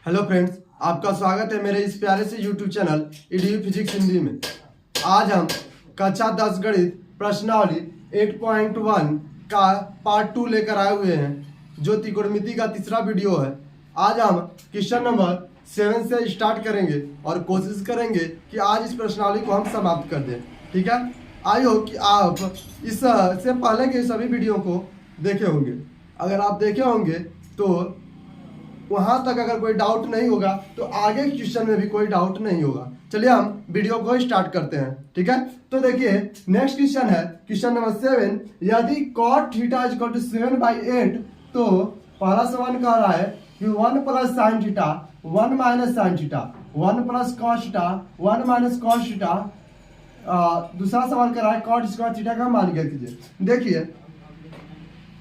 Hello friends, आपका स्वागत है मेरे इस प्यारे से YouTube channel EDU physics Hindi में। आज हम कक्षा 10 गणित प्रश्नावली 8.1 का पार्ट 2 लेकर आए हुए हैं, जो त्रिकोणमिति का तीसरा वीडियो है। आज हम क्वेश्चन नंबर 7 से स्टार्ट करेंगे और कोशिश करेंगे कि आज इस प्रश्नावली को हम समाप्त कर दें। ठीक है, आई होप कि आप इससे पहले के सभी वीडियो को देखे होंगे। अगर आप देखे होंगे तो वहां तक अगर कोई डाउट नहीं होगा तो आगे क्वेश्चन में भी कोई डाउट नहीं होगा। चलिए हम वीडियो को स्टार्ट करते हैं। ठीक है, तो देखिए नेक्स्ट क्वेश्चन है क्वेश्चन नंबर 7। यदि cot theta is equal to 7/8, तो पहला सवाल कह रहा है कि 1 plus sine theta 1 minus sine theta 1 plus cos theta 1 minus cos theta. दूसरा सवाल कर रहा है cot स्क्वायर थीटा का मान ज्ञात कीजिए। देखिए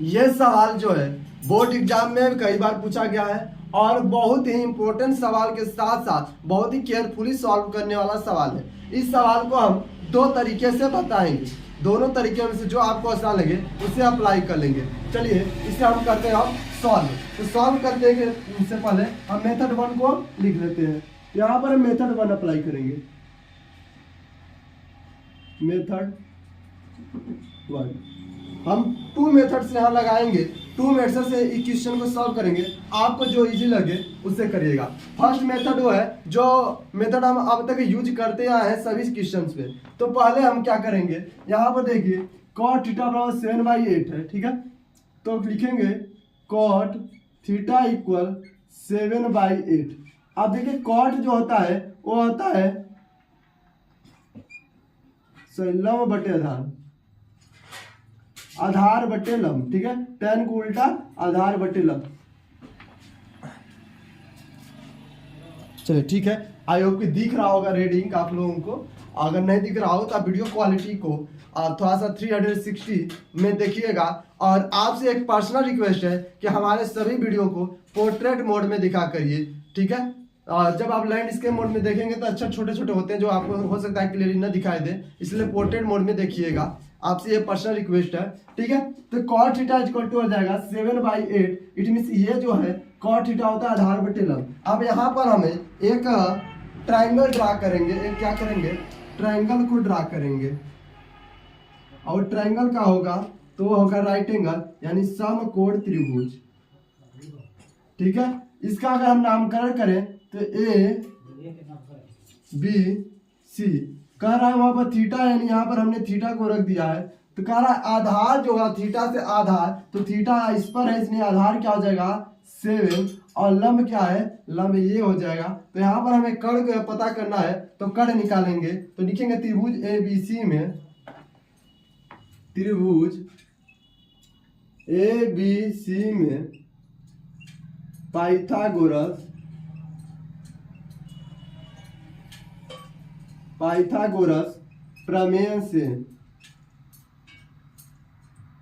ये सवाल जो है बोर्ड एग्जाम में कई बार पूछा गया है और बहुत ही इंपॉर्टेंट सवाल के साथ साथ बहुत ही केयरफुली सॉल्व करने वाला सवाल है। इस सवाल को हम दो तरीके से बताएंगे, दोनों तरीके में से जो आपको आसान लगे उसे अप्लाई कर लेंगे। चलिए इसे हम करते हैं सॉल्व। तो सॉल्व करते हैं इससे पहले हम मेथड 1 को लिख लेते हैं। यहाँ पर हम मेथड 1 अप्लाई करेंगे। मेथड 1 हम 2 मेथड से यहाँ लगाएंगे। 2 मेथड से इस क्वेश्चन को सॉल्व करेंगे। आपको जो इजी लगे उससे करिएगा। फर्स्ट मेथड वो है जो मेथड हम अब तक यूज करते आए हैं सभी क्वेश्चंस पे। तो पहले हम क्या करेंगे, यहाँ पर देखिए cot थीटा बराबर 7/8 है। ठीक है, तो लिखेंगे cot थीटा इक्वल 7/8। अब देखिए cot जो होता है वो होता है लंब बटे आधार बटे लंब। ठीक है, tan को उल्टा आधार बटे लंब। चलिए ठीक है, आई होप कि दिख रहा होगा रीडिंग आप लोगों को। अगर नहीं दिख रहा हो तो आप वीडियो क्वालिटी को थोड़ा सा 360 में देखिएगा। और आपसे एक पर्सनल रिक्वेस्ट है कि हमारे सभी वीडियो को पोर्ट्रेट मोड में दिखा करिए। ठीक है, जब आप लैंडस्केप मोड में देखेंगे तो अच्छा छोटे छोटे होते हैं जो आपको हो सकता है क्लियरली न दिखाई दे, इसलिए पोर्ट्रेट मोड में देखिएगा। आपसे ये पर्सनल रिक्वेस्ट है। ठीक है, तो cot थीटा इक्वल टू हो जाएगा 7/8। इट मींस ये जो है cot थीटा होता है आधार बटे लंब। अब यहाँ पर हमें एक ट्राइंगल ड्रा करेंगे। एक क्या करेंगे, ट्राइंगल को ड्रा करेंगे। और ट्राइंगल का होगा तो वो होगा राइट एंगल यानी समकोण त्रिभुज। ठीक है, इसका अगर हम नामकरण करें तो ABC कह रहा है वहां पर थीटा, यानी यहाँ पर हमने थीटा को रख दिया है। तो कह रहा है आधार जो है थीटा से आधार, तो थीटा इस पर है इसलिए आधार क्या हो जाएगा 7 और लंब क्या है, लंब ये हो जाएगा। तो यहाँ पर हमें कर्ण को पता करना है तो कर्ण निकालेंगे। तो लिखेंगे त्रिभुज ABC में, त्रिभुज ABC में पाइथागोरस प्रमेय से।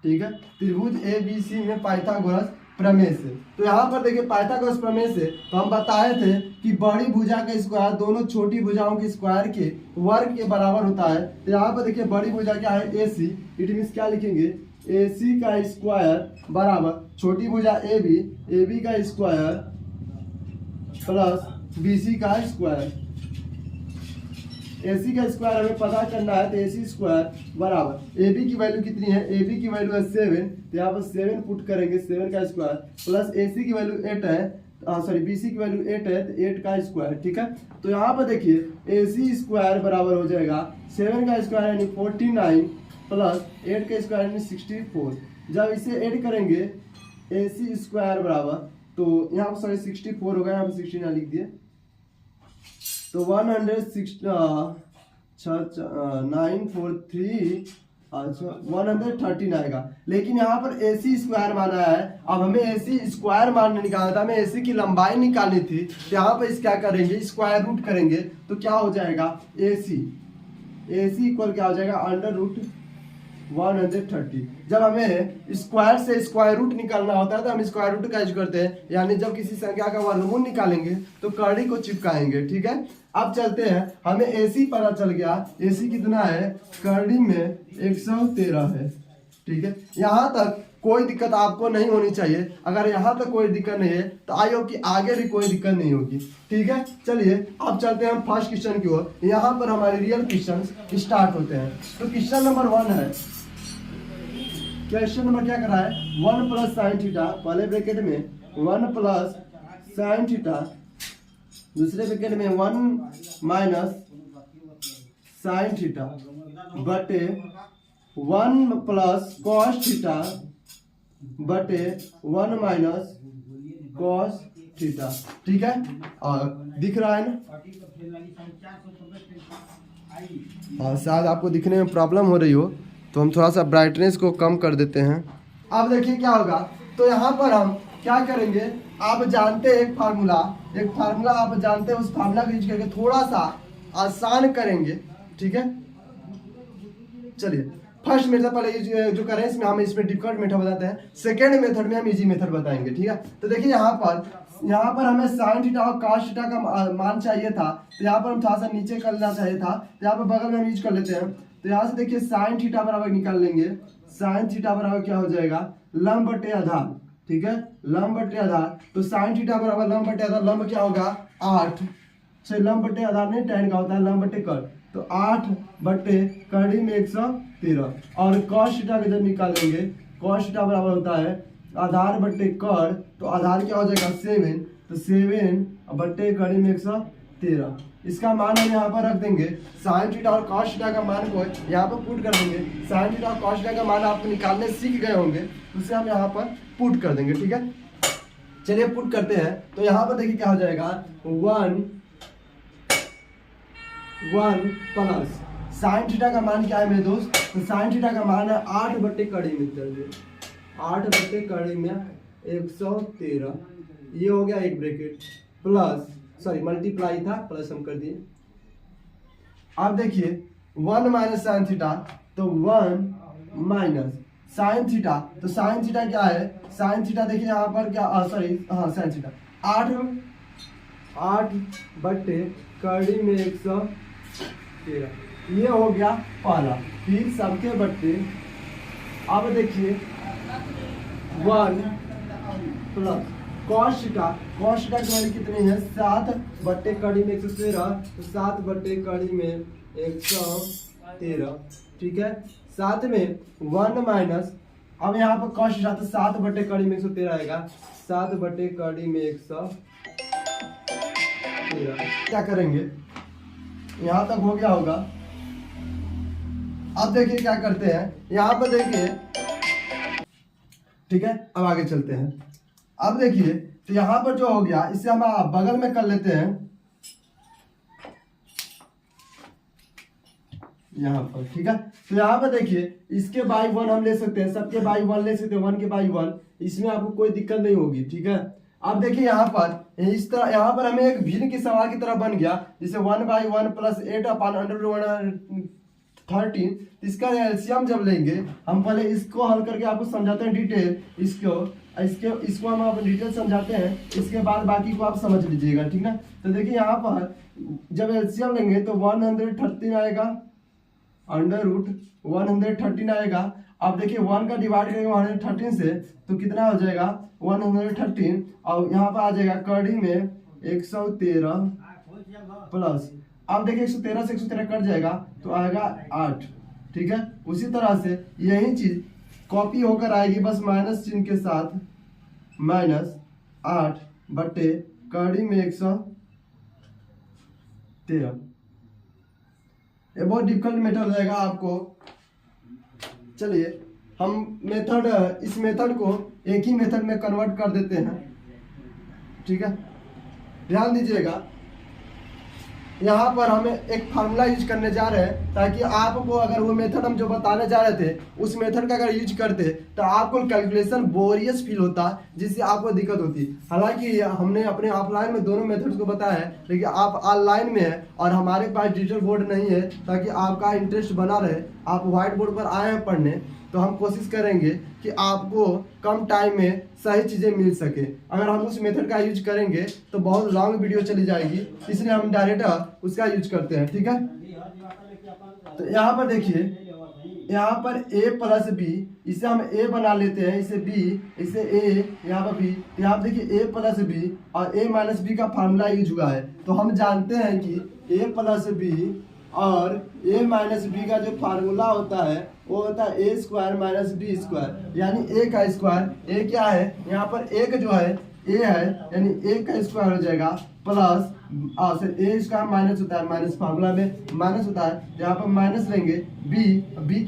ठीक है, त्रिभुज ABC में पाइथागोरस प्रमेय से। तो यहाँ पर देखिए पाइथागोरस प्रमेय से तो हम बताए थे कि बड़ी भुजा का स्क्वायर दोनों छोटी भुजाओं के स्क्वायर के वर्ग के बराबर होता है। तो यहाँ पर देखिए बड़ी भुजा क्या है AC। इट मीन्स क्या लिखेंगे, AC का स्क्वायर बराबर छोटी भुजा AB का स्क्वायर प्लस BC का स्क्वायर। AC का स्क्वायर हमें पता करना है तो AC स्क्वायर बराबर AB की वैल्यू कितनी है, AB की वैल्यू है 7। तो यहाँ पर 7 पुट करेंगे, 7 का स्क्वायर प्लस AC की वैल्यू 8 है, BC की वैल्यू 8 है तो 8 का स्क्वायर। ठीक है, तो यहाँ पर देखिए AC स्क्वायर बराबर हो जाएगा 7 का स्क्वायर यानी 49 प्लस 8 का स्क्वायर यानी 64। जब इसे ऐड करेंगे AC स्क्वायर बराबर, तो यहाँ पर सॉरी 64 होगा, यहाँ पर 16 लिख दिए। तो 113 आएगा। लेकिन यहाँ पर AC स्क्वायर माना है। अब हमें AC स्क्वायर मान निकालना था, हमें AC की लंबाई निकालनी थी। तो यहाँ पर इस क्या करेंगे, स्क्वायर रूट करेंगे तो क्या हो जाएगा AC इक्वल क्या हो जाएगा √130। जब हमें स्क्वायर से स्क्वायर रूट निकालना होता है तो हम स्क्वायर रूट का यूज करते हैं, यानी जब किसी संख्या का वर्गमूल निकालेंगे तो कर्णी को चिपकाएंगे। ठीक है, अब चलते हैं, हमें AC पता चल गया। AC कितना है, कर्णी में 113 है। ठीक है, यहाँ तक कोई दिक्कत आपको नहीं होनी चाहिए। अगर यहाँ तक कोई दिक्कत नहीं है तो आई होप कि आगे भी कोई दिक्कत नहीं होगी। ठीक है, चलिए अब चलते हैं हम फर्स्ट क्वेश्चन की ओर। यहाँ पर हमारे रियल क्वेश्चन स्टार्ट होते हैं। तो क्वेश्चन नंबर 1 है, क्वेश्चन नंबर क्या कर रहा है, 1 प्लस साइन थीटा, पहले ब्रैकेट में 1 प्लस साइन थीटा, दूसरे ब्रैकेट में 1 माइनस साइन थीटा बटे 1 प्लस कॉस थीटा बटे 1 माइनस कॉस थीटा। ठीक है, और दिख रहा है ना? हाँ, शायद आपको दिखने में प्रॉब्लम हो रही हो तो हम थोड़ा सा ब्राइटनेस को कम कर देते हैं। अब देखिए क्या होगा। तो यहाँ पर हम क्या करेंगे, आप जानते हैं एक फार्मूला आप जानते हैं, उस फार्मूला को यूज करके थोड़ा सा आसान करेंगे। ठीक है, चलिए फर्स्ट मेथड पहले जो करें इसमें हम इसमें डिफिकल्ट मेथड बताते हैं, सेकेंड मेथड में हम इजी मेथड बताएंगे। ठीक है, तो देखिए यहाँ पर हमें साइन थीटा और कॉस थीटा का मान चाहिए था, तो यहाँ पर हम थोड़ा सा नीचे कर लेना चाहिए था, तो यहाँ पर बगल में हम यूज कर लेते हैं। तो यहाँ से देखिए साइन थीटा बराबर निकाल लेंगे, साइन थीटा बराबर क्या हो जाएगा, लंब बटे आधार। ठीक है, लंब बटे आधार, तो साइन थीटा बराबर लंब बटे आधार, लंब क्या होगा 8, लंब बटे आधार नहीं tan का होता है, लंब बटे कर, तो 8 बटे कड़ी में 113, और कॉस थीटा का जब निकालेंगे, कॉस थीटा बराबर होता है आधार बटे कर, तो आधार क्या हो जाएगा 7, तो 7 बटे कड़ी में 113। इसका मान हम यहाँ पर रख देंगे, साइन थीटा और कॉस थीटा का मान को यहाँ पर पुट कर देंगे। साइन थीटा और कॉस थीटा का मान आप निकालने सीख गए होंगे, उसे हम यहाँ पर पुट कर देंगे। ठीक है, चलिए पुट करते हैं। तो यहाँ पर देखिए क्या हो जाएगा, 1 प्लस साइन थीटा का मान क्या है मेरे दोस्त, तो साइन थीटा का मान है 8 बटे कड़ी में 8 बटे कड़ी में 113, ये हो गया एक ब्रैकेट, प्लस सॉरी मल्टीप्लाई था, प्लस हम कर दिए। अब देखिए 1 माइनस साइन थीटा, तो 1 माइनस साइन थीटा, तो साइन थीटा क्या है, साइन थीटा देखिए यहाँ पर क्या सॉरी हाँ साइन थीटा 8 बटे कड़ी में 113, ये हो गया पहला। फिर सबके बट्टे, अब देखिए 1 प्लस कॉस थीटा की वैल्यू कितनी है 7 बट्टे कड़ी में 113, तो 7 बट्टे कड़ी में 113। ठीक है, साथ में 1 माइनस, अब यहाँ पर कॉस थीटा, तो 7 बट्टे कड़ी में 113 आएगा, 7 बट्टे कड़ी में 113। क्या करेंगे, यहाँ तक हो गया होगा। अब देखिए क्या करते हैं, यहाँ पर देखिए, ठीक है, अब आगे चलते हैं। अब देखिए तो यहाँ पर जो हो गया, इसे हम बगल में कर लेते हैं यहाँ पर। ठीक है, तो यहाँ पर देखिए इसके बाई 1 हम ले सकते हैं, सबके बाई 1 ले सकते हैं, 1 के बाई 1, इसमें आपको कोई दिक्कत नहीं होगी। ठीक है, अब देखिए यहाँ पर इस तरह, यहाँ पर हमें एक भिन्न की सवाल की तरह बन गया, जिसे 1/1 प्लस 8/113। इसका एलसीएम जब लेंगे, हम पहले इसको हल करके आपको समझाते हैं डिटेल, इसको हम आप डिटेल समझाते हैं, इसके बाद बाकी को आप समझ लीजिएगा। ठीक है, तो देखिए यहाँ पर जब एलसीएम लेंगे तो 113 आएगा, √113 आएगा। अब देखिए 1 का डिवाइड करेंगे 113 से, तो कितना हो जाएगा 113, और यहाँ पर आ जाएगा कड़ी में 113 प्लस, अब देखिए 113 से 113 कट जाएगा तो आएगा 8। ठीक है, उसी तरह से यही चीज कॉपी होकर आएगी, बस माइनस चिन्ह के साथ, -8 बटे कड़ी में 113। ये बहुत डिफिकल्ट मेथड रहेगा आपको। चलिए हम इस मेथड को एक ही मेथड में कन्वर्ट कर देते हैं। ठीक है, ध्यान दीजिएगा, यहाँ पर हमें एक फार्मूला यूज करने जा रहे हैं, ताकि आपको अगर वो मेथड हम जो बताने जा रहे थे उस मेथड का अगर यूज करते तो आपको कैलकुलेशन बोरियस फील होता, जिससे आपको दिक्कत होती। हालांकि हमने अपने ऑफलाइन में दोनों मेथड्स को बताया है, लेकिन आप ऑनलाइन में है और हमारे पास डिजिटल बोर्ड नहीं है, ताकि आपका इंटरेस्ट बना रहे, आप व्हाइट बोर्ड पर आए हैं पढ़ने, तो हम कोशिश करेंगे कि आपको कम टाइम में सही चीज़ें मिल सके। अगर हम उस मेथड का यूज करेंगे तो बहुत लॉन्ग वीडियो चली जाएगी, इसलिए हम डायरेक्ट उसका यूज करते हैं। ठीक है, तो यहाँ पर देखिए यहाँ पर a प्लस बी, इसे हम a बना लेते हैं, इसे b, इसे a, यहाँ पर b। तो यहाँ पर देखिए a प्लस बी और a माइनस बी का फार्मूला यूज हुआ है। तो हम जानते हैं कि a प्लस बी और a माइनस बी का जो फार्मूला होता है वो होता है a square minus B square, यानी a का स्क्वायर। a क्या है, यहाँ पर a का जो है a है, यानी a का स्क्वायर हो जाएगा प्लस a स्क्वायर माइनस होता है, माइनस फार्मूला में माइनस होता है, यहाँ पर माइनस लेंगे b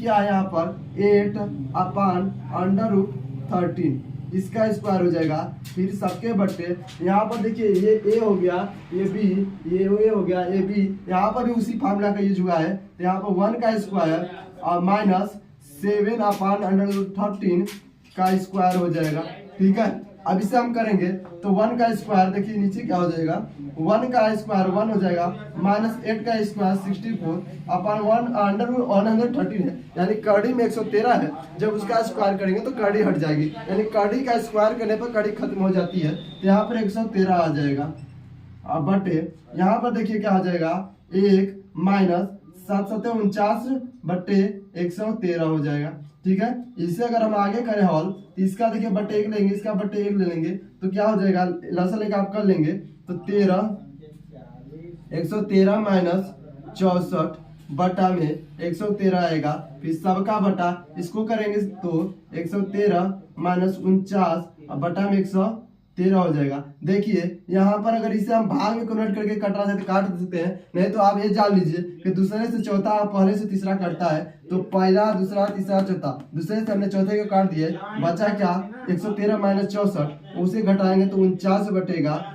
क्या है यहाँ पर 8/√13, इसका स्क्वायर हो जाएगा। फिर सबके बट्टे यहाँ पर देखिए ये a हो गया, ये b, ये a हो गया, ये b, यहाँ पर भी उसी फार्मूला का यूज हुआ है। तो यहाँ पर 1 का स्क्वायर और माइनस 7/√13 का स्क्वायर हो जाएगा। ठीक है, अब इसे हम करेंगे तो 1 का स्क्वायर देखिए नीचे क्या हो जाएगा, 1 का स्क्वायर 1 हो जाएगा, माइनस 8 का स्क्वायर 64/113 है, यानी कड़ी में 113 है। जब उसका स्क्वायर करेंगे तो कड़ी हट जाएगी, यानी कड़ी का स्क्वायर करने पर कड़ी खत्म हो जाती है। तो यहाँ पर 113 आ जाएगा। अब बटे यहाँ पर देखिए क्या हो जाएगा, 1 माइनस 749/113 हो जाएगा। ठीक है, इसे अगर हम आगे करें हॉल तो इसका देखिए बट्टे 1 लेंगे, इसका बट्टे 1 ले लेंगे, तो क्या हो जाएगा, लसा लेकर आप कर लेंगे तो 113 माइनस 64 बटा में 113 आएगा। फिर सबका बटा इसको करेंगे तो 113 माइनस 49 बटा में 113 हो जाएगा। देखिए यहाँ पर अगर इसे हम भाग में कन्वर्ट करके काटना चाहते काट सकते हैं, नहीं तो आप ये जान लीजिए कि दूसरे से चौथा पहले से तीसरा कटता है, तो पहला दूसरा तीसरा चौथा, दूसरे से हमने चौथे को काट दिए, बचा क्या 113 माइनस 64, उसे घटाएंगे तो 49 बटेगा।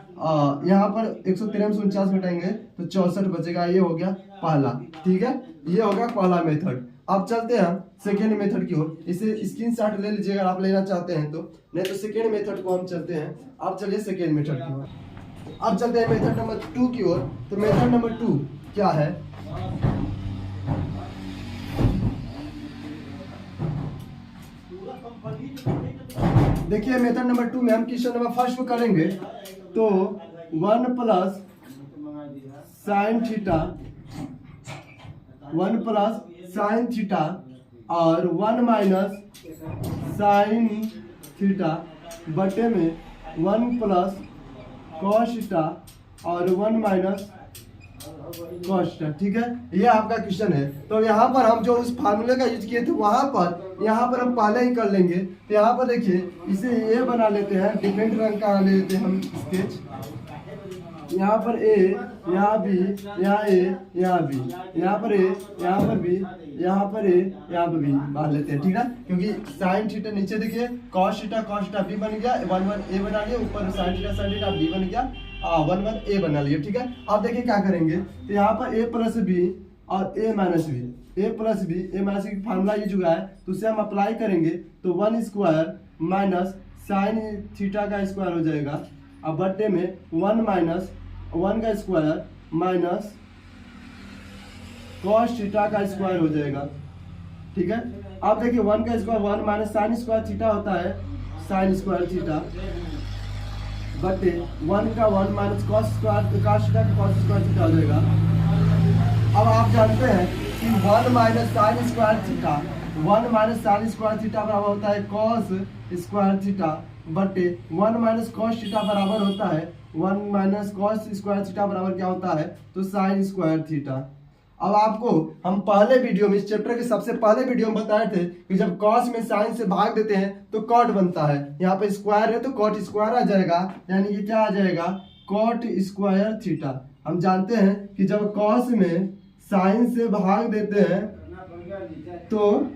यहाँ पर 113 में 49 घटाएंगे तो 64 बचेगा। ये हो गया पहला। ठीक है, ये होगा पहला मेथड। अब चलते हैं सेकेंड मेथड की ओर। इसे स्क्रीनशॉट ले लीजिए अगर आप लेना चाहते हैं तो, नहीं तो सेकेंड मेथड को हम चलते हैं। अब चलिए सेकेंड मेथड की ओर। अब चलते हैं मेथड नंबर 2 की ओर। तो मेथड नंबर 2 क्या है, देखिए मेथड नंबर 2 में हम क्वेश्चन नंबर फर्स्ट को करेंगे तो 1 plus sine theta, 1 plus sine theta और 1 माइनस साइन थीटा बटे में 1 प्लस कॉस थीटा और 1 माइनस कॉस थीटा। ठीक है, ये आपका क्वेश्चन है। तो यहाँ पर हम जो उस फार्मूले का यूज किए थे वहां पर यहाँ पर हम पहले ही कर लेंगे। तो यहाँ पर देखिए इसे ए बना लेते हैं, डिफरेंट रंग का ले लेते हैं हम स्केच। यहाँ पर ए, यहाँ बी, यहाँ ए, यहाँ बी, यहाँ पर ए, यहाँ पर बी, यहाँ पर ए, यहाँ पर बी मान लेते हैं। ठीक है, क्योंकि साइन थीटा नीचे देखिए कॉस थीटा बी बन गया, 1 1 ए बना लिया, ऊपर साइन थीटा बी बन गया, 1 1 ए बना लिया। ठीक है, अब देखिए क्या करेंगे तो यहाँ पर ए प्लस बी और ए माइनस बी, ए प्लस बी ए माइनस बी फार्मूला यूज हुआ है, तो उसे हम अप्लाई करेंगे तो 1 स्क्वायर माइनस साइन थीटा का स्क्वायर हो जाएगा। अब बट्टे में 1 माइनस 1 का स्क्वायर माइनस कॉस थीटा का स्क्वायर हो जाएगा। ठीक है, अब देखिए 1 का square 1 minus sine square theta होता है, साइन स्क्वायर थीटा बटे 1 का 1 minus cos square cos theta का कॉस स्क्वायर थीटा हो जाएगा। अब आप जानते हैं कि 1 minus sine square theta, 1 minus sine square theta बराबर होता है कॉस स्क्वायर थीटा बटे 1 माइनस कॉस थीटा बराबर होता है 1 माइनस कॉस स्क्वायर थीटा बराबर क्या होता है तो साइन स्क्वायर थीटा। अब आपको हम पहले वीडियो में, इस चैप्टर के सबसे पहले वीडियो में बताए थे कि जब कॉस में साइन से भाग देते हैं तो कॉट बनता है। यहाँ पे स्क्वायर है तो कॉट स्क्वायर आ जाएगा, यानी कि क्या आ जाएगा कॉट स्क्वायर थीटा। हम जानते हैं कि जब कॉस में साइन से भाग देते हैं तो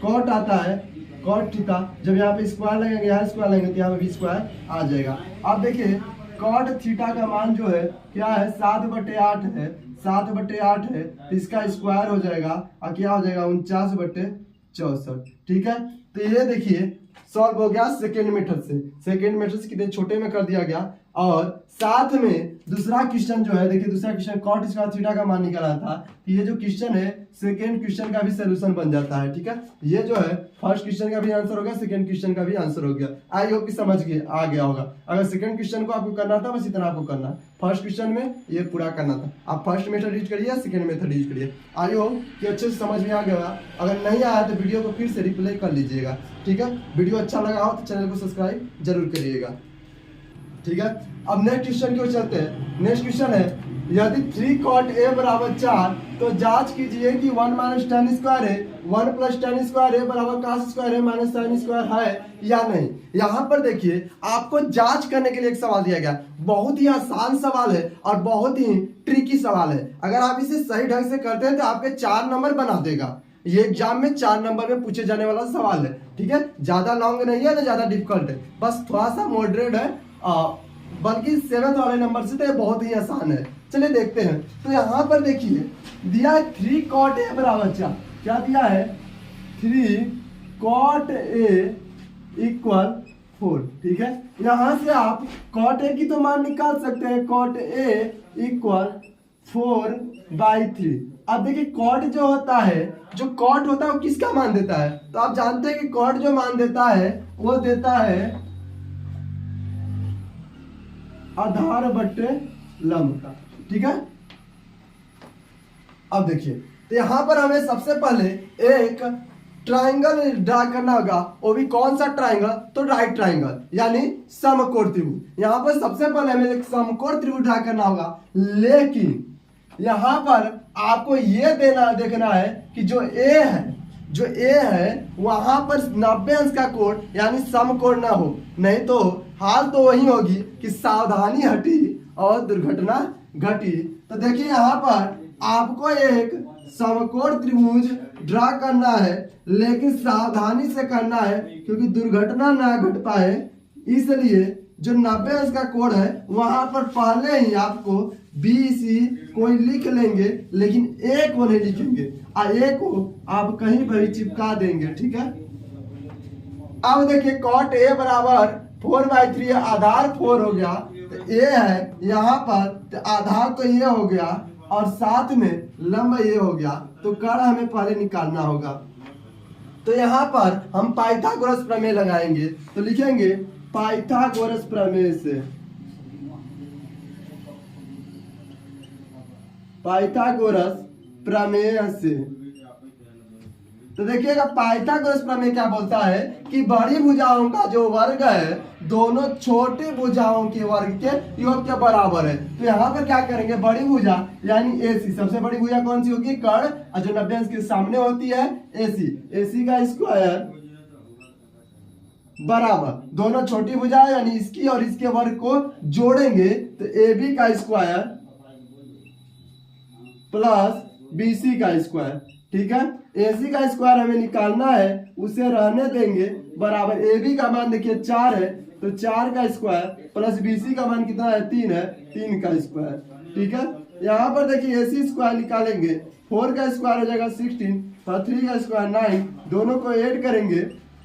कॉट आता है कॉट थीटा। जब यहाँ पे स्क्वायर लगेंगे, यहाँ स्क्वायर लगेंगे तो यहाँ पे भी स्क्वायर आ जाएगा। अब देखिए कॉट थीटा का मान जो है क्या है 7/8 है, 7/8 है तो इसका स्क्वायर हो जाएगा और क्या हो जाएगा 49/64। ठीक है, तो ये देखिए सॉल्व हो गया सेकेंड मेथड से। सेकेंड मेथड से कितने छोटे में कर दिया गया, और साथ में दूसरा क्वेश्चन जो है देखिए, दूसरा क्वेश्चन कॉट स्क्वायर थीटा का मान निकाला था, तो ये जो क्वेश्चन है सेकेंड क्वेश्चन का भी सोल्यूशन बन जाता है। ठीक है, ये जो है फर्स्ट क्वेश्चन का भी आंसर हो गया, सेकंड क्वेश्चन का भी आंसर हो गया। आई होप कि समझ गए, आ गया होगा। अगर सेकंड क्वेश्चन को आपको करना था बस इतना आपको करना, फर्स्ट क्वेश्चन में ये पूरा करना था। आप फर्स्ट मेथड यूज करिए, सेकंड मेथड यूज करिए। आई होप कि अच्छे से समझ में आ गया। अगर नहीं आया तो वीडियो को फिर से रिप्ले कर लीजिएगा, ठीक है। वीडियो अच्छा लगा हो तो चैनल को सब्सक्राइब जरूर करिएगा, ठीक है। अब नेक्स्ट क्वेश्चन की ओर चलते हैं। नेक्स्ट क्वेश्चन है, यदि 3 cot a बराबर 4 तो जांच कीजिए कि 1 माइनस tan स्क्वायर है 1 प्लस tan स्क्वायर है बराबर cos स्क्वायर है माइनस sin स्क्वायर है या नहीं। यहाँ पर देखिए आपको जांच करने के लिए एक सवाल दिया गया, बहुत ही आसान सवाल है और बहुत ही ट्रिकी सवाल है। अगर आप इसे सही ढंग से करते हैं तो आपके 4 नंबर बना देगा। ये एग्जाम में 4 नंबर में पूछे जाने वाला सवाल है, ठीक है। ज्यादा लॉन्ग नहीं है ना ज्यादा डिफिकल्ट है, बस थोड़ा सा मॉडरेट है, बल्कि 7th वाले नंबर से तो ये बहुत ही आसान है। चलिए देखते हैं। तो यहाँ पर देखिए दिया है 3 cot a बराबर 4, क्या दिया है 3 cot a इक्वल 4, ठीक है। यहाँ से आप cot a की तो मान निकाल सकते हैं, cot a इक्वल 4/3। अब देखिए cot जो होता है, जो cot होता है वो किसका मान देता है, तो आप जानते हैं कि cot जो मान देता है वो देता है आधार बट्टे लंब का, ठीक है। अब देखिए तो यहां पर हमें सबसे पहले एक ट्राइंगल ड्रा करना होगा, वो भी कौन सा ट्राइंगल, तो राइट ट्राइंगल यानी समकोण त्रिभुज। यहां पर सबसे पहले हमें एक समकोण त्रिभुज ड्रा करना होगा, लेकिन यहां पर आपको ये देखना है कि जो ए है वहां पर 90 अंश का कोण यानी समकोण ना हो, नहीं तो हाल तो वही होगी कि सावधानी हटी और दुर्घटना घटी। तो देखिए यहाँ पर आपको एक समकोण त्रिभुज ड्रा करना है, लेकिन सावधानी से करना है क्योंकि दुर्घटना ना घट पाए। इसलिए जो 90 अंश का कोण है वहां पर पहले ही आपको BC कोई लिख लेंगे, लेकिन ए को नहीं लिखेंगे, ए को आप कहीं पर भी चिपका देंगे, ठीक है। अब देखिए cot a बराबर 4/3 है, आधार 4 हो गया, तो a है यहाँ पर, तो आधार तो ये हो गया और साथ में लंब ये हो गया, तो कर्ण हमें पहले निकालना होगा। तो यहाँ पर हम पाइथागोरस प्रमेय लगाएंगे, तो लिखेंगे पाइथागोरस प्रमेय से, पाइथागोरस प्रमेय से। तो देखिएगा पाइथागोरस प्रमेय क्या बोलता है कि बड़ी भुजाओं का जो वर्ग है दोनों छोटी भुजाओं के वर्ग के योग के बराबर है। तो यहाँ पर क्या करेंगे, बड़ी भुजा यानी AC, सबसे बड़ी भुजा कौन सी होगी, कर्ण, और जो 90 अंश के सामने होती है AC का स्क्वायर बराबर दोनों छोटी भुजा यानी इसकी और इसके वर्ग को जोड़ेंगे तो AB का स्क्वायर प्लस BC का स्क्वायर, ठीक है। AC का स्क्वायर हमें निकालना है, उसे रहने देंगे बराबर AB का मान देखिए 4 है, तो 4 का स्क्वायर प्लस BC का मान कितना है 3 है, 3 का स्क्वायर, ठीक है। यहाँ पर देखिए AC स्क्वायर निकालेंगे, 4 का स्क्वायर हो जाएगा 16 और 3 का स्क्वायर 9, दोनों को ऐड करेंगे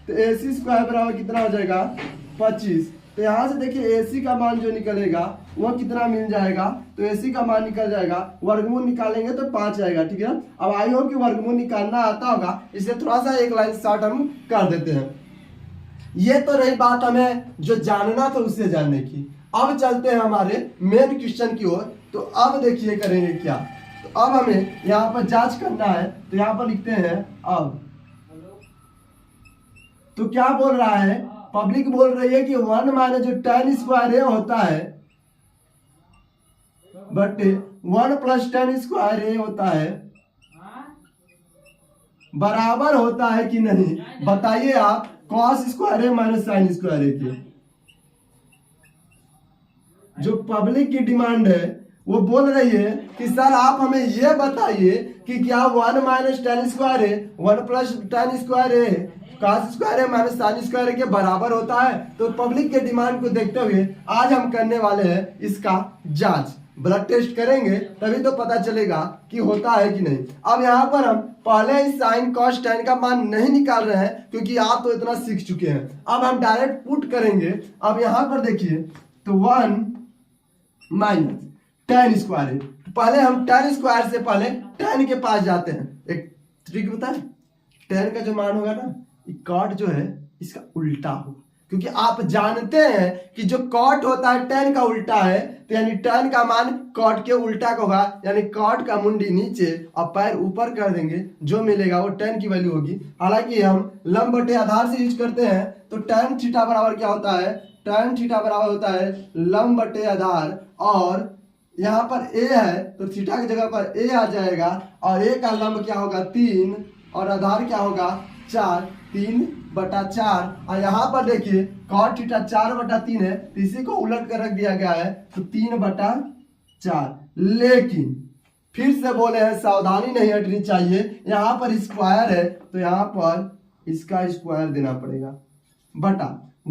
तो AC स्क्वायर बराबर कितना हो जाएगा 25। तो यहाँ से देखिए AC का मान जो निकलेगा वो कितना मिल जाएगा, तो AC का मान निकल जाएगा, वर्गमूल निकालेंगे तो 5 आएगा, ठीक है। अब आई होप कि वर्गमूल निकालना आता होगा, इसलिए थोड़ा सा एक लाइन शॉर्ट हम कर देते हैं। ये तो रही बात हमें जो जानना था उससे जानने की। अब चलते हैं हमारे मेन क्वेश्चन की ओर। तो अब देखिए करेंगे क्या, तो अब हमें यहाँ पर जांच करना है, तो यहाँ पर लिखते हैं अब। तो क्या बोल रहा है, पब्लिक बोल रही है कि 1 माइनस जो tan स्क्वायर होता है बट 1 प्लस tan स्क्वायर होता है बराबर होता है कि नहीं, बताइए आप, cos square minus sin square के। जो पब्लिक की डिमांड है वो बोल रही है कि सर आप हमें ये बताइए कि क्या 1 minus tan square 1 plus tan square cos square minus sin square के बराबर होता है। तो पब्लिक के डिमांड को देखते हुए आज हम करने वाले हैं इसका जांच, ब्लड टेस्ट करेंगे तभी तो पता चलेगा कि होता है कि नहीं। अब यहाँ पर हम पहले ही sin cos tan का मान नहीं निकाल रहे हैं क्योंकि आप तो इतना सीख चुके हैं। अब हम डायरेक्ट पुट करेंगे। अब यहाँ पर देखिए तो 1 माइनस tan स्क्वायर, पहले हम tan स्क्वायर से पहले tan के पास जाते हैं। एक ट्रिक बता है, tan का जो मान होगा ना कॉट जो है इसका उल्टा हो, क्योंकि आप जानते हैं कि जो कॉट होता है tan का उल्टा है, तो यानी tan का मान कॉट के उल्टा का होगा, यानी कॉट का मुंडी नीचे और पैर ऊपर कर देंगे, जो मिलेगा वो tan की वैल्यू होगी। हालांकि हम लंब बटे आधार से यूज करते हैं, तो tan थीटा बराबर क्या होता है, tan थीटा बराबर होता है लंब बटे आधार, और यहाँ पर a है तो थीटा की जगह पर a आ जाएगा, और a का लंब क्या होगा 3 और आधार क्या होगा 4, 3/4। और यहाँ पर देखिए कॉट थीटा 4/3 है, तो इसी को उलट कर रख दिया गया है, तो 3/4। लेकिन फिर से बोले हैं सावधानी नहीं हटनी चाहिए, यहाँ पर स्क्वायर है तो यहाँ पर इसका स्क्वायर देना पड़ेगा बटा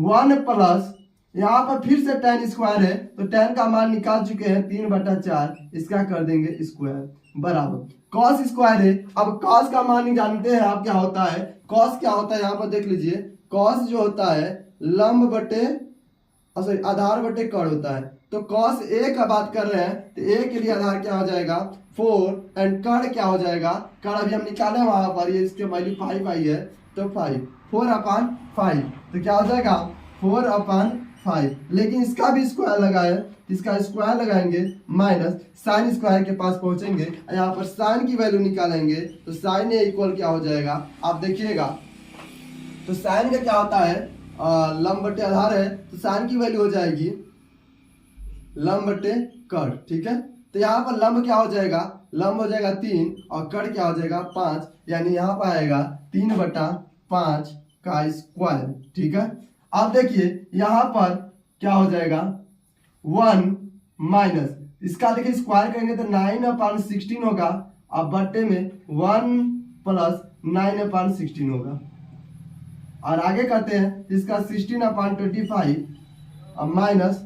1 प्लस यहाँ पर फिर से tan स्क्वायर है, तो tan का मान निकाल चुके हैं 3/4, इसका कर देंगे स्क्वायर बराबर कॉस स्क्वायर है। अब कॉस का मान नहीं जानते हैं आप क्या होता है, कॉस क्या होता है यहाँ पर देख लीजिए, कॉस जो होता है लंब बटे सॉरी आधार बटे कड़ होता है। तो कॉस a का बात कर रहे हैं तो a के लिए आधार क्या हो जाएगा 4 एंड कड़ क्या हो जाएगा, कड़ अभी हम निकाले वहां पर, ये इसके वैल्यू 5 आई है, तो 4/5, तो क्या हो जाएगा 4/5। लेकिन इसका भी स्क्वायर लगाए, इसका स्क्वायर लगाएंगे माइनस साइन स्क्वायर के पास पहुंचेंगे, यहाँ पर साइन की वैल्यू निकालेंगे, तो साइन ए इक्वल क्या हो जाएगा आप देखिएगा, तो साइन का क्या होता है लंब बटे आधार है, तो साइन की वैल्यू हो जाएगी लंब बटे कड़, ठीक है। तो यहाँ पर लंब क्या हो जाएगा, लंब हो जाएगा 3 और कड़ क्या हो जाएगा 5, यानी यहाँ पर आएगा 3/5 का स्क्वायर, ठीक है। अब देखिए यहाँ पर क्या हो जाएगा 1 माइनस इसका देखिए स्क्वायर करेंगे तो 9/16 होगा, अब बट्टे में 1 प्लस 9/16 होगा, और आगे करते हैं इसका 16/25 अब माइनस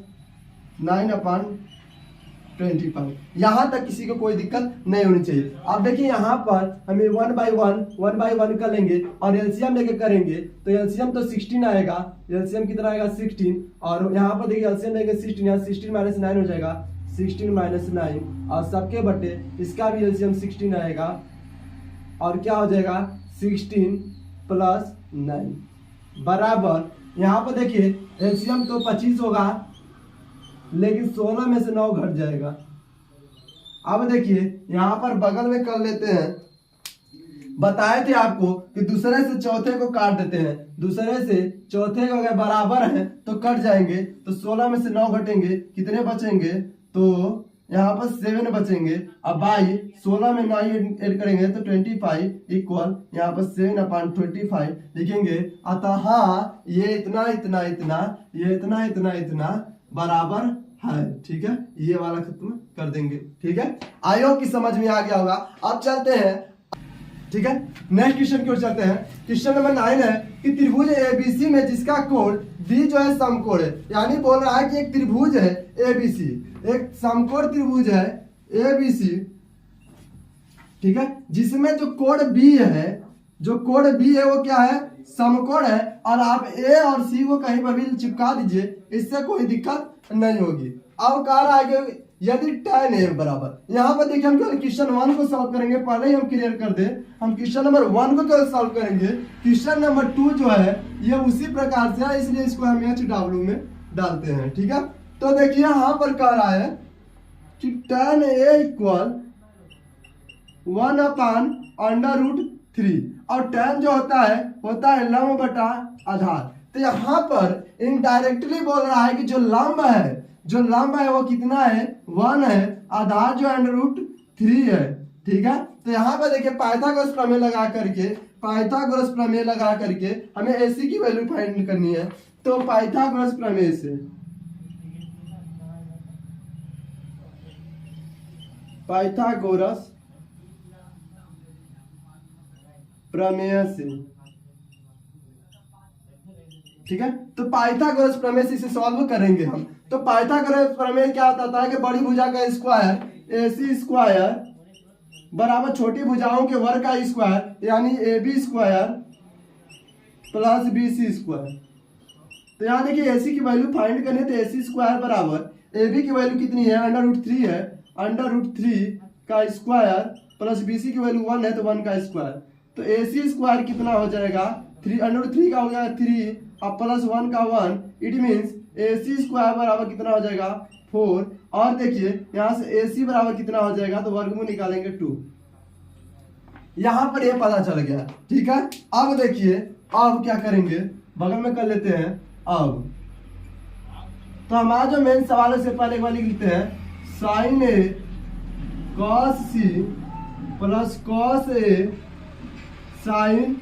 9/25। यहाँ तक किसी को कोई दिक्कत नहीं होनी चाहिए। अब देखिए यहाँ पर हमें 1 बाई 1 कर लेंगे और एलसीएम लेके करेंगे, तो एलसीएम तो 16 आएगा, एलसीएम कितना आएगा 16, और यहाँ पर देखिए एलसीएम लेंगे 16, यहाँ 16 - 9 हो जाएगा, 16 - 9 और सबके बटे इसका भी एलसीएम 16 आएगा, और क्या हो जाएगा 16 + 9 बराबर, यहाँ पर देखिए एलसीएम तो 25 होगा, लेकिन 16 में से 9 घट जाएगा। अब देखिए यहाँ पर बगल में कर लेते हैं, बताए थे आपको कि दूसरे से चौथे को काट देते हैं, दूसरे से चौथे को अगर बराबर है तो कट जाएंगे, तो 16 में से 9 घटेंगे, कितने बचेंगे, तो यहाँ पर 7 बचेंगे। अब बाई 16 में 9 ऐड करेंगे तो 25 इक्वल यहाँ पर 7/25 लिखेंगे। अतः हाँ ये इतना इतना इतना ये इतना इतना इतना बराबर है, ठीक है, ये वाला खत्म कर देंगे, ठीक है। आई होप की समझ में आ गया होगा। अब चलते हैं, ठीक है, नेक्स्ट क्वेश्चन की ओर चलते हैं। क्वेश्चन नंबर 9 है कि त्रिभुज एबीसी में जिसका कोण डी जो है समकोण है, यानी बोल रहा है कि एक त्रिभुज है एबीसी, एक समकोण त्रिभुज है एबीसी, ठीक है, जिसमें जो कोण बी है, जो कोण बी है वो क्या है समकोण है, और आप ए और सी को कहीं पर भी चिपका दीजिए, इससे कोई दिक्कत नहीं होगी। अब कह रहा है कि यदि tan a बराबर, यहाँ पर देखिए हम क्वेश्चन 1 को सॉल्व करेंगे, पहले ही हम क्लियर कर दे, हम क्वेश्चन नंबर 1 को क्या सॉल्व करेंगे, क्वेश्चन नंबर 2 जो है ये उसी प्रकार से है, इसलिए इसको हम HW में डालते हैं, ठीक है। तो देखिए यहाँ पर कह रहा है कि tan a इक्वल 1/√3, और tan जो होता है लंब बटा आधार। तो यहाँ पर इनडायरेक्टली बोल रहा है कि जो लंब है वो कितना है 1 है, आधार जो √3 है, ठीक है। तो यहाँ पर देखिए पाइथागोरस प्रमेय लगा करके हमें AC की वैल्यू फाइंड करनी है। तो पाइथागोरस प्रमेय से ठीक है, तो पाइथागोरस प्रमेय से इसे सॉल्व करेंगे हम। तो पाइथागोरस प्रमेय क्या होता है कि बड़ी भुजा का स्क्वायर AC स्क्वायर बराबर छोटी भुजाओं के वर्ग का स्क्वायर, यानी AB square plus BC square. तो यहाँ देखिए AC की वैल्यू फाइंड करनी है, तो AC स्क्वायर बराबर AB की वैल्यू कितनी है √3 है, √3 का स्क्वायर प्लस BC की वैल्यू 1 है, तो 1 का स्क्वायर। तो AC स्क्वायर कितना हो जाएगा 3 का हो गया 3 और प्लस 1 का 1, इट मीन्स AC स्क्वायर बराबर कितना हो जाएगा 4। और देखिए यहाँ से AC बराबर कितना हो जाएगा, तो वर्गमूल निकालेंगे 2। यहाँ पर ये पता चल गया, ठीक है। अब देखिए अब क्या करेंगे, बगल में कर लेते हैं। अब तो हमारा जो मेन सवाल है, उससे पहले एक बार लिख लेते हैं sine A cos C plus cos A sine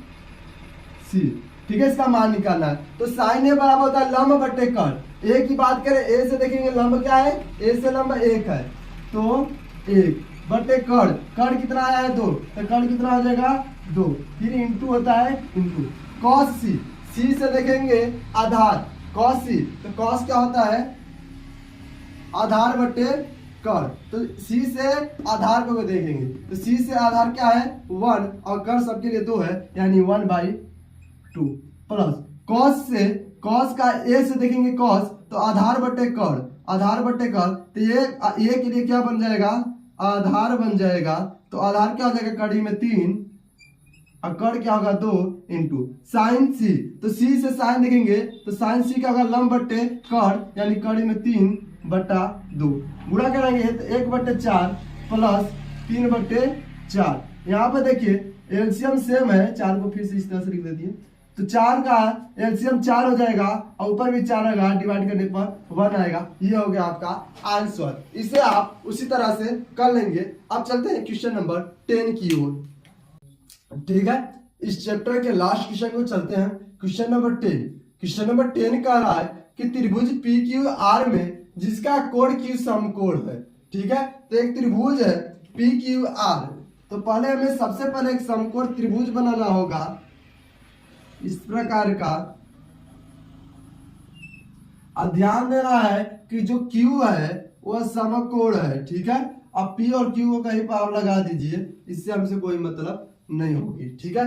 C, ठीक है। इसका मान निकालना है, तो साइन A बराबर होता है लंब बटे कर्ण। A की बात करें, A से देखेंगे लंब क्या है, A से लंब 1 है, तो 1 बटे कर्ण, कर्ण कितना आया है 2, तो कर्ण कितना हो जाएगा 2, फिर इंटू होता है इंटू cos C, C से देखेंगे आधार cos C, तो cos क्या होता है आधार बटे कर्ण, तो C से आधार को देखेंगे, तो C से आधार क्या है 1 और कर्ण सबके लिए 2 है, यानी 1/2 प्लस cos से, cos का A से देखेंगे cos, तो आधार बटे कर्ण, आधार बटे कर्ण, तो ये के लिए क्या बन जाएगा आधार बन जाएगा, तो आधार क्या हो जाएगा कड़ी में 3 और कर्ण क्या होगा 2 इंटू साइन C, तो C से साइन देखेंगे, तो साइन C क्या होगा लंब बटे कर्ण, यानी कड़ी में 3/2 गुणा करेंगे तो 1/4 प्लस 3/4। यहाँ पर देखिए एलसीएम सेम है, 4 को फिर से इस तरह से लिख देती है, तो 4 का एलसीएम 4 हो जाएगा और ऊपर भी 4 आएगा, डिवाइड करने पर 1 आएगा। ये हो गया आपका आंसर। इसे आप उसी तरह से कर लेंगे। अब चलते हैं क्वेश्चन नंबर 10 की ओर, ठीक है। इस चैप्टर के लास्ट क्वेश्चन को चलते हैं, क्वेश्चन नंबर 10। क्वेश्चन नंबर 10 कह रहा है कि त्रिभुज PQR में जिसका कोण Q समकोण है, ठीक है। तो एक त्रिभुज है PQR, तो पहले हमें सबसे पहले एक समकोण त्रिभुज बनाना होगा इस प्रकार का। ध्यान देना है कि जो Q है वह समकोण है, ठीक है। अब P और Q को कहीं पर आप लगा दीजिए, इससे हमसे कोई मतलब नहीं होगी, ठीक है।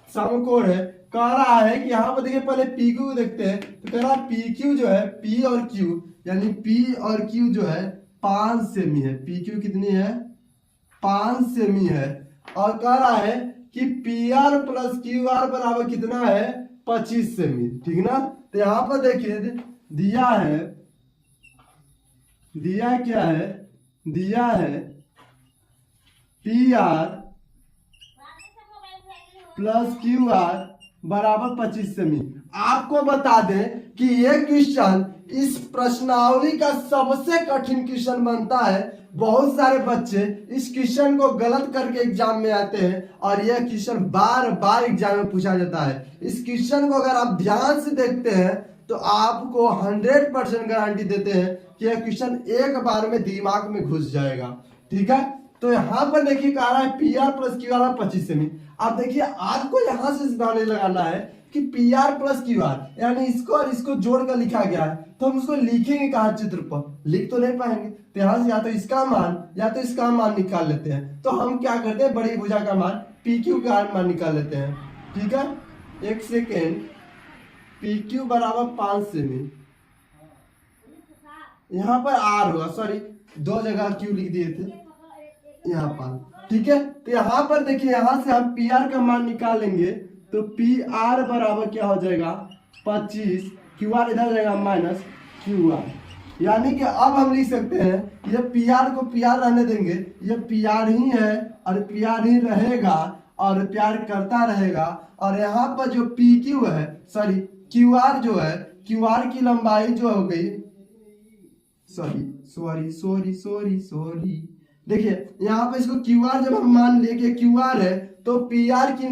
समकोण है, कह रहा है कि यहाँ पर देखिए पहले PQ को देखते हैं, तो कह रहा है PQ जो है P और Q, यानी P और Q जो है 5 सेमी है, PQ कितनी है 5 सेमी है, और कह रहा है कि PR प्लस QR बराबर कितना है 25 सेमी, ठीक ना। तो यहाँ पर देखिए दिया है, दिया क्या है, दिया है PR प्लस QR बराबर 25 सेमी। आपको बता दें कि ये क्वेश्चन इस प्रश्नावली का सबसे कठिन क्वेश्चन बनता है। बहुत सारे बच्चे इस क्वेश्चन को गलत करके एग्जाम में आते हैं और यह क्वेश्चन बार बार एग्जाम में पूछा जाता है। इस क्वेश्चन को अगर आप ध्यान से देखते हैं तो आपको 100% गारंटी देते हैं कि यह क्वेश्चन एक बार में दिमाग में घुस जाएगा, ठीक है। तो यहाँ पर देखिए कह रहा है PR प्लस QR 25 सेमी। अब देखिए आपको यहाँ से सिद्धांत लगाना है कि PR प्लस QR, यानी इसको और इसको जोड़कर लिखा गया है, तो हम उसको लिखेंगे कहाँ चित्र पर, लिख तो नहीं पाएंगे। तो यहाँ से या तो इसका मान या तो इसका मान निकाल लेते हैं। तो हम क्या करते हैं, बड़ी भुजा का मान PQ का मान निकाल लेते हैं, ठीक है। एक सेकेंड, PQ बराबर 5 सेमी, यहाँ पर R होगा, सॉरी 2 जगह Q लिख दिए थे यहाँ पर, ठीक है। तो यहाँ पर देखिए यहाँ से हम PR का मान निकालेंगे, तो PR बराबर क्या हो जाएगा 25, QR इधर जाएगा माइनस QR, यानी कि अब हम लिख सकते हैं ये PR को PR रहने देंगे, ये PR ही है और PR ही रहेगा और प्यार करता रहेगा। और यहाँ पर जो PQ है, सॉरी QR जो है, QR की लंबाई जो हो गई, सॉरी देखिए यहाँ पे इसको QR जब हम मान लेके QR है तो PR की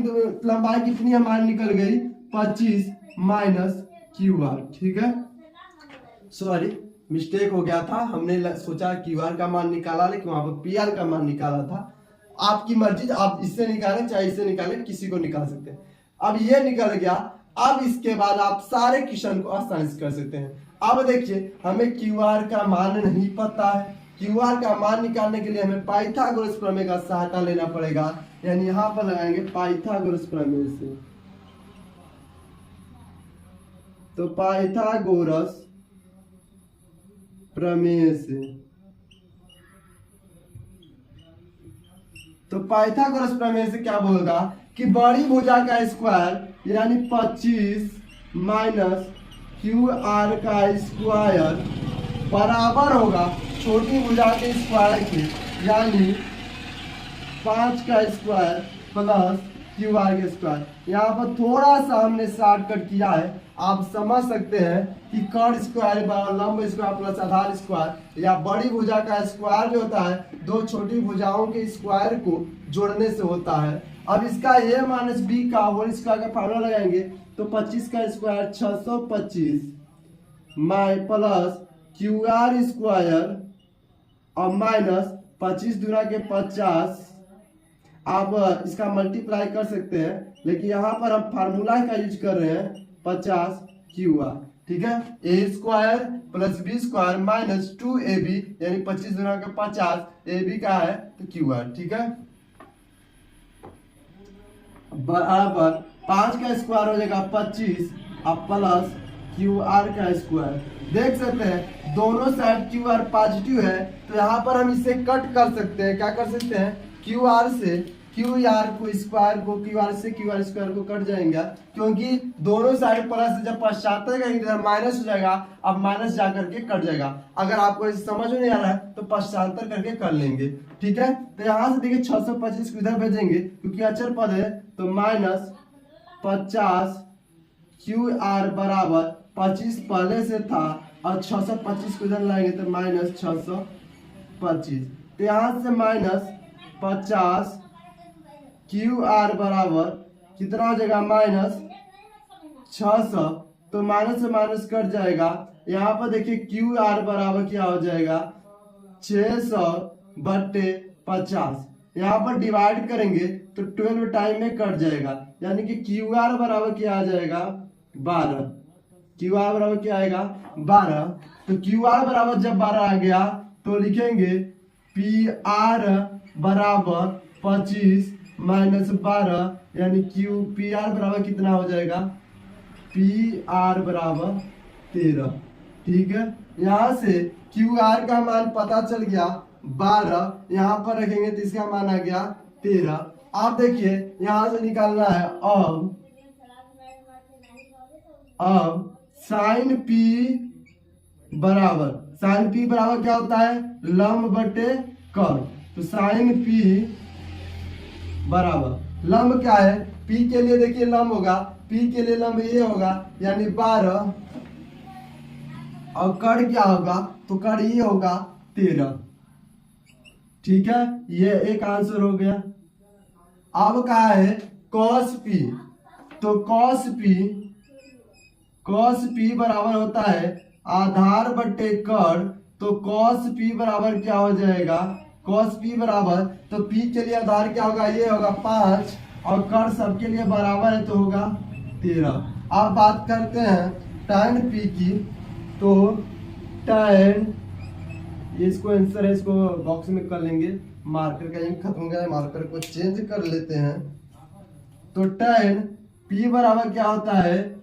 लंबाई कितनी हमारी निकल गई 25 माइनस QR, ठीक है। सॉरी मिस्टेक हो गया था, हमने सोचा QR का मान निकाला लेकिन वहां पर PR का मान निकाला था। आपकी मर्जी, आप इससे निकालें चाहे इससे निकालें, किसी को निकाल सकते हैं। अब ये निकल गया, अब इसके बाद आप सारे क्वेश्चन को आसानी से कर सकते हैं। अब देखिए हमें QR का मान नहीं पता है, QR का मान निकालने के लिए हमें पाइथागोरस प्रमेय का सहायता लेना पड़ेगा, यानी यहां पर लगाएंगे पाइथागोरस प्रमेय से। तो पाइथागोरस प्रमेय से, तो पाइथागोरस प्रमेय से क्या बोलेगा कि बड़ी भुजा का स्क्वायर यानी 25 माइनस क्यू आर का स्क्वायर बराबर होगा छोटी भुजा के स्क्वायर के, यानी 5 का स्क्वायर प्लस क्यू आर के स्क्वायर। यहाँ पर थोड़ा सा हमने शॉर्टकट किया है, आप समझ सकते हैं कि कर्ण स्क्वायर बराबर लंब स्क्वायर प्लस आधार स्क्वायर, या बड़ी भुजा का स्क्वायर जो होता है दो छोटी भुजाओं के स्क्वायर को जोड़ने से होता है। अब इसका a माइनस बी का होल स्क्वायर का फार्मूला लगाएंगे तो 25 का स्क्वायर 625 माइ प्लस क्यू आर स्क्वायर और माइनस 25 दूना के 50। आप इसका मल्टीप्लाई कर सकते हैं, लेकिन यहाँ पर हम फार्मूला का यूज कर रहे हैं 50 क्यू आर। ठीक है, A square plus B square minus 2ab, यानी 25 दूना के 50, ab का है तो क्यू आर। ठीक है, बराबर 5 का स्क्वायर हो जाएगा 25 अब प्लस क्यू आर का स्क्वायर। देख सकते हैं दोनों साइड क्यू आर पॉजिटिव है, तो यहाँ पर हम इसे कट कर सकते हैं। क्या कर सकते हैं, क्यू आर से क्यू आर को स्क्वायर को क्यू आर से क्यू आर स्क्वायर को कट जाएंगे, क्योंकि दोनों साइड प्लस जब पश्चात करेंगे माइनस हो जाएगा, अब माइनस जा करके कट जाएगा। अगर आपको समझ में नहीं आ रहा है तो पश्चांतर करके कर लेंगे। ठीक है, तो यहाँ से देखिए 625 को इधर भेजेंगे क्योंकि अचर पद है, तो माइनस 50 क्यू आर बराबर 25 पहले से था और 625 को इधर लाएंगे तो माइनस 625, तो यहाँ से माइनस 50 क्यू आर बराबर कितना हो जाएगा माइनस 600, तो माइनस से माइनस कट जाएगा। यहाँ पर देखिए क्यू आर बराबर क्या हो जाएगा 600/50, यहाँ पर डिवाइड करेंगे तो 12 टाइम में कट जाएगा, यानी कि क्यू आर बराबर क्या आ जाएगा 12। क्यू आर बराबर क्या आएगा 12, तो क्यू आर बराबर जब 12 आ गया तो लिखेंगे पी आर बराबर 25 माइनस 12, यानी क्यू पी आर बराबर कितना हो जाएगा पी आर बराबर 13। ठीक है, यहाँ से क्यू आर का मान पता चल गया 12, यहाँ पर रखेंगे तो इसका मान आ गया 13। आप देखिए यहाँ से निकालना है अब साइन पी बराबर क्या होता है लंब बटे कर्ण, तो साइन पी बराबर लंब क्या है, पी के लिए देखिए लंब होगा, पी के लिए लंब ये होगा यानी 12, और कर्ण क्या होगा तो कर्ण ये होगा 13। ठीक है, ये एक आंसर हो गया। अब कहा है कॉस पी, तो कॉस पी बराबर होता है आधार बटे कर्ण, तो कॉस पी बराबर क्या हो जाएगा कॉस पी बराबर, तो पी के लिए आधार क्या होगा ये होगा 5 और कर्ण सबके लिए बराबर है तो होगा 13। अब बात करते हैं tan पी की, तो tan इसको आंसर है, इसको बॉक्स में कर लेंगे, मार्कर का इंक खत्म हो गया है, मार्कर को चेंज कर लेते हैं। तो tan पी बराबर क्या होता है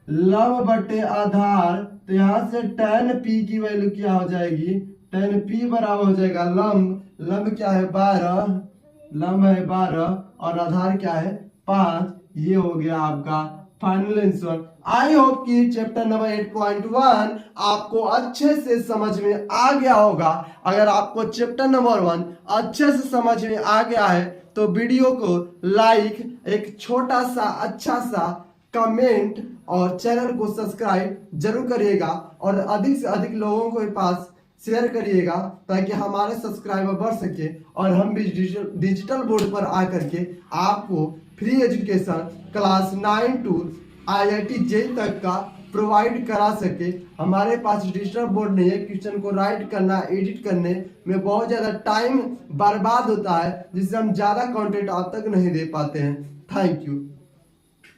लंब बटे आधार, तो यहाँ से tan पी की वैल्यू क्या हो जाएगी tan पी बराबर हो जाएगा लंब क्या है 12, लंब है 12 और आधार क्या है 5। ये हो गया आपका फाइनल आंसर। आई होप कि चैप्टर नंबर 8.1 आपको अच्छे से समझ में आ गया होगा। अगर आपको चैप्टर नंबर 1 अच्छे से समझ में आ गया है तो वीडियो को लाइक, एक छोटा सा अच्छा सा कमेंट और चैनल को सब्सक्राइब जरूर करिएगा, और अधिक से अधिक लोगों के पास शेयर करिएगा ताकि हमारे सब्सक्राइबर बढ़ सके और हम भी डिजिटल बोर्ड पर आकर के आपको free education class 9 to IIT JEE तक का प्रोवाइड करा सके। हमारे पास डिजिटल बोर्ड नहीं है, क्वेश्चन को राइट करना एडिट करने में बहुत ज़्यादा टाइम बर्बाद होता है, जिससे हम ज़्यादा कंटेंट आप तक नहीं दे पाते हैं। Thank you.